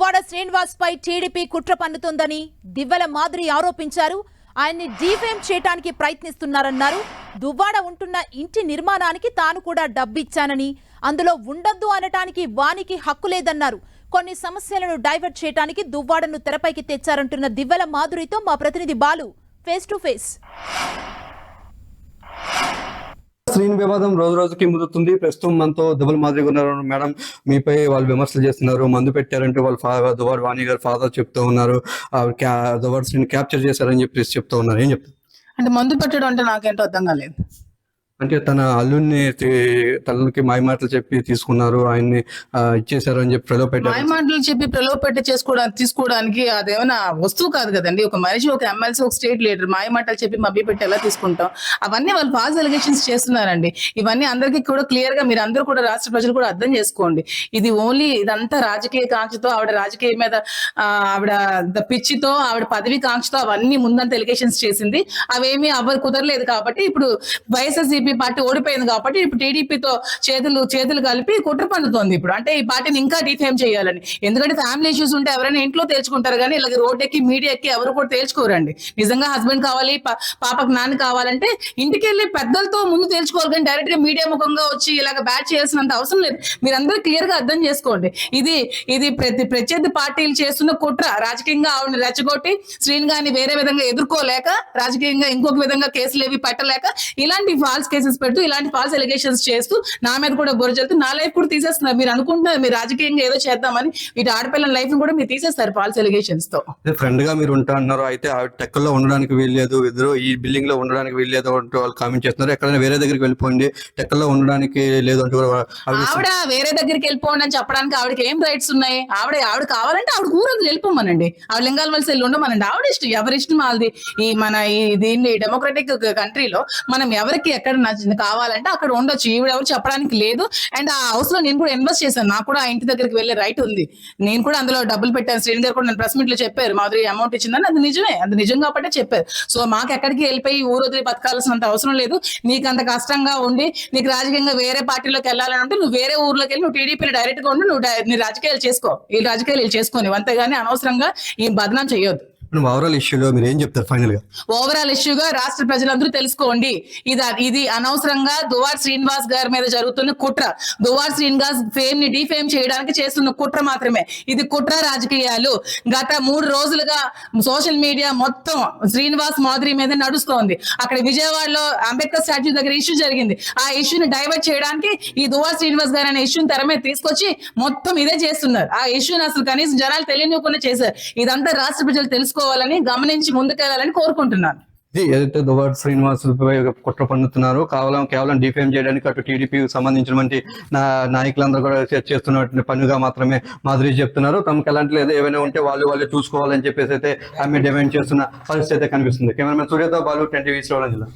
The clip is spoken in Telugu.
దువ్వాడ శ్రీనివాస్ పై టీడీపీ కుట్ర పన్నుతోందని దివ్వెల మాధురి ఆరోపించారు. ఆయన్ని డీఫేమ్ చేయడానికి ప్రయత్నిస్తున్నారన్నారు. దువ్వాడ ఉంటున్న ఇంటి నిర్మాణానికి తాను కూడా డబ్బిచ్చానని, అందులో ఉండొద్దు అనటానికి వానికి హక్కు లేదన్నారు. కొన్ని సమస్యలను డైవర్ట్ చేయడానికి దువ్వాడను తెరపైకి తెచ్చారంటున్న దివ్వెల మాధురితో మా ప్రతినిధి Balu face to face. Srini వివాదం రోజు రోజుకి ముదుతుంది. ప్రస్తుతం మనతో దువ్వెల మాధురి ఉన్నారు. మేడం, మీపై వాళ్ళు విమర్శలు చేస్తున్నారు. మందు పెట్టారంటూ వాళ్ళ దువ్వాడ వాణి గారు ఫాదర్ చెప్తూ ఉన్నారు. దువ్వాడ శ్రీని క్యాప్చర్ చేశారని చెప్పేసి చెప్తూ ఉన్నారు. ఏం చెప్తారు? అంటే మందు పెట్టడం అంటే నాకేంటో అర్థం కాలేదు. అంటే తన అల్లుడిని తనకి మాయమాటలు చెప్పి తీసుకున్నారు, ఆయన్ని ఇచ్చేశారు అని చెప్పి ప్రలోభపెట్టారు. మాయమాటలు చెప్పి ప్రలోభపెట్టి తీసుకోవడానికి అదేమైనా వస్తువు కాదు కదండి. ఒక మనిషి, ఒక ఎమ్మెల్సీ, ఒక స్టేట్ లీడర్ మాయమాటలు చెప్పి మభ్య పెట్టి ఎలా తీసుకుంటాం? అవన్నీ వాళ్ళు ఫాల్స్ ఎలిగేషన్స్ చేస్తున్నారండి. ఇవన్నీ అందరికీ కూడా క్లియర్ గా మీరు అందరూ కూడా రాష్ట్ర ప్రజలు కూడా అర్థం చేసుకోండి. ఇది ఓన్లీ ఇదంతా రాజకీయ కాంక్షతో, ఆవిడ రాజకీయ మీద ఆవిడ పిచ్చితో, ఆవిడ పదవి కాంక్షతో అవన్నీ ముందంతా ఎలిగేషన్స్ చేసింది. అవేమీ కుదరలేదు కాబట్టి ఇప్పుడు వైఎస్ఆర్సీపీ పార్టీ ఓడిపోయింది కాబట్టి ఇప్పుడు టీడీపీతో చేతులు కలిపి కుట్ర పన్నుతోంది. ఇప్పుడు అంటే ఈ పార్టీని ఇంకా డిఫేమ్ చేయాలని. ఎందుకంటే ఫ్యామిలీ ఇష్యూస్ ఉంటే ఎవరైనా ఇంట్లో తేల్చుకుంటారు కానీ ఇలాగ రోడ్ ఎక్కి మీడియా ఎక్కి ఎవరు కూడా తేల్చుకోరండి. నిజంగా హస్బెండ్ కావాలి, పాపకు నాన్న కావాలంటే ఇంటికి వెళ్ళి పెద్దలతో ముందు తేల్చుకోవాలి కానీ డైరెక్ట్ గా మీడియా ముఖంగా వచ్చి ఇలాగ బ్యాట్ చేయాల్సినంత అవసరం లేదు. మీరందరూ క్లియర్ గా అర్థం చేసుకోండి. ఇది ప్రత్యర్థి పార్టీలు చేస్తున్న కుట్ర. రాజకీయంగా ఆవిడని రెచ్చగొట్టి శ్రీని గారిని వేరే విధంగా ఎదుర్కోలేక, రాజకీయంగా ఇంకొక విధంగా కేసులు ఏవి పెట్టలేక ఇలాంటి ఫాల్స్ కేసెస్ పెడుతూ, ఇలాంటి ఫాల్స్ ఎలిగేషన్స్ చేస్తూ నా మీద కూడా బురజలుతూ నా లైఫ్ కూడా తీసేస్తున్నారు. మీరు అనుకుంటున్నారు మీరు రాజకీయంగా ఏదో చేద్దామని, ఇటు ఆడపిల్లల లైఫ్ కూడా మీరు తీసేస్తారు ఫాల్స్ ఎలిగేషన్స్ తో. ఫ్రెండ్ గా మీరు ఉంటా అన్నారు. అయితే ఆవిడ టెక్కల్లో ఉండడానికి వీల్లేదు, ఇద్దరు ఈ బిల్డింగ్ లో ఉండడానికి వీల్లేదు అంటూ వాళ్ళు కామెంట్ చేస్తున్నారు. ఎక్కడైనా వేరే దగ్గరికి వెళ్ళిపోండి, టెక్కల్లో ఉండడానికి లేదు అంటూ ఆవిడ వేరే దగ్గరికి వెళ్ళిపోండి అని చెప్పడానికి ఆవిడకి ఏం రైట్స్ ఉన్నాయి? ఆవిడ కావాలంటే ఆవిడ ఊరంతా వెళ్ళిపోమనండి. ఆవిడ లింగాల వలస వెళ్ళి ఉండమనండి. ఆవిడ ఇష్టం, ఎవరి ఇష్టం వాళ్ళది. దీన్ని డెమోక్రటిక్ కంట్రీలో మనం ఎవరికి ఎక్కడ కావాలంటే అక్కడ ఉండొచ్చు. ఈవిడ ఎవరు చెప్పడానికి లేదు. అండ్ ఆ హౌస్ లో నేను కూడా ఇన్వెస్ట్ చేశాను. నాకు కూడా ఆ ఇంటి దగ్గరికి వెళ్ళే రైట్ ఉంది. నేను కూడా అందులో డబ్బులు పెట్టాను. శ్రీని గారు కూడా నేను ప్రెస్ మీట్ లో చెప్పారు మాధురి అమౌంట్ ఇచ్చిందని. అది నిజమే, అది నిజం కాబట్టి చెప్పారు. సో మాకు ఎక్కడికి వెళ్ళిపోయి ఊరొదిలి బతకాల్సినంత అవసరం లేదు. నీకు అంత కష్టంగా ఉండి నీకు రాజకీయంగా వేరే పార్టీలోకి వెళ్ళాలని అంటే నువ్వు వేరే ఊర్లోకి వెళ్ళి నువ్వు టీడీపీని డైరెక్ట్ గా ఉండి నీ రాజకీయాలు చేసుకో. ఈ రాజకీయాలు చేసుకొని అంతేగాని అనవసరంగా ఈ బదనాం చేయొద్దు. ఓవరాల్ ఇష్యూలో మీరు ఏం చెప్తారు ఫైనల్ గా? ఓవరాల్ ఇష్యూగా రాష్ట్ర ప్రజలందరూ తెలుసుకోండి. ఇది అనవసరంగా దువ్వాడ శ్రీనివాస్ గారి మీద జరుగుతున్న కుట్ర. దువ్వాడ శ్రీనివాస్ ఫేమ్ ని డిఫేమ్ చేయడానికి చేస్తున్న కుట్ర మాత్రమే. ఇది కుట్ర రాజకీయాలు. గత 3 రోజులుగా సోషల్ మీడియా మొత్తం శ్రీనివాస్ మాధురి మీద నడుస్తోంది. అక్కడ విజయవాడలో అంబేద్కర్ స్టాచ్యూ దగ్గర ఇష్యూ జరిగింది. ఆ ఇష్యూని డైవర్ట్ చేయడానికి ఈ దువ్వాడ శ్రీనివాస్ గారు అనే ఇష్యూని తెర మీద తీసుకొచ్చి మొత్తం ఇదే చేస్తున్నారు. ఆ ఇష్యూని అసలు కనీసం జనాలు తెలియనివ్వకుండా చేశారు. ఇదంతా రాష్ట్ర ప్రజలు తెలుసుకోవాలని, గమనించి ముందుకెళ్లాలని కోరుకుంటున్నాను. ఏదైతే దువ్వాడ శ్రీనివాస్ కుట్ర పన్నుతున్నారో కేవలం డిఫేమ్ చేయడానికి అటు టీడీపీకి సంబంధించినటువంటి నాయకులందరూ కూడా చేస్తున్న పనుగా మాత్రమే మాధురి చెప్తున్నారు. తమకు ఎలాంటి లేదు, ఏమైనా ఉంటే వాళ్ళే చూసుకోవాలని చెప్పేసి అయితే ఆమె డిమాండ్ చేస్తున్న పరిస్థితి అయితే కనిపిస్తుంది. కెమెరామెన్ సూర్యతో బాలు, 10 టీవీ శ్రీకాకుళం జిల్లా.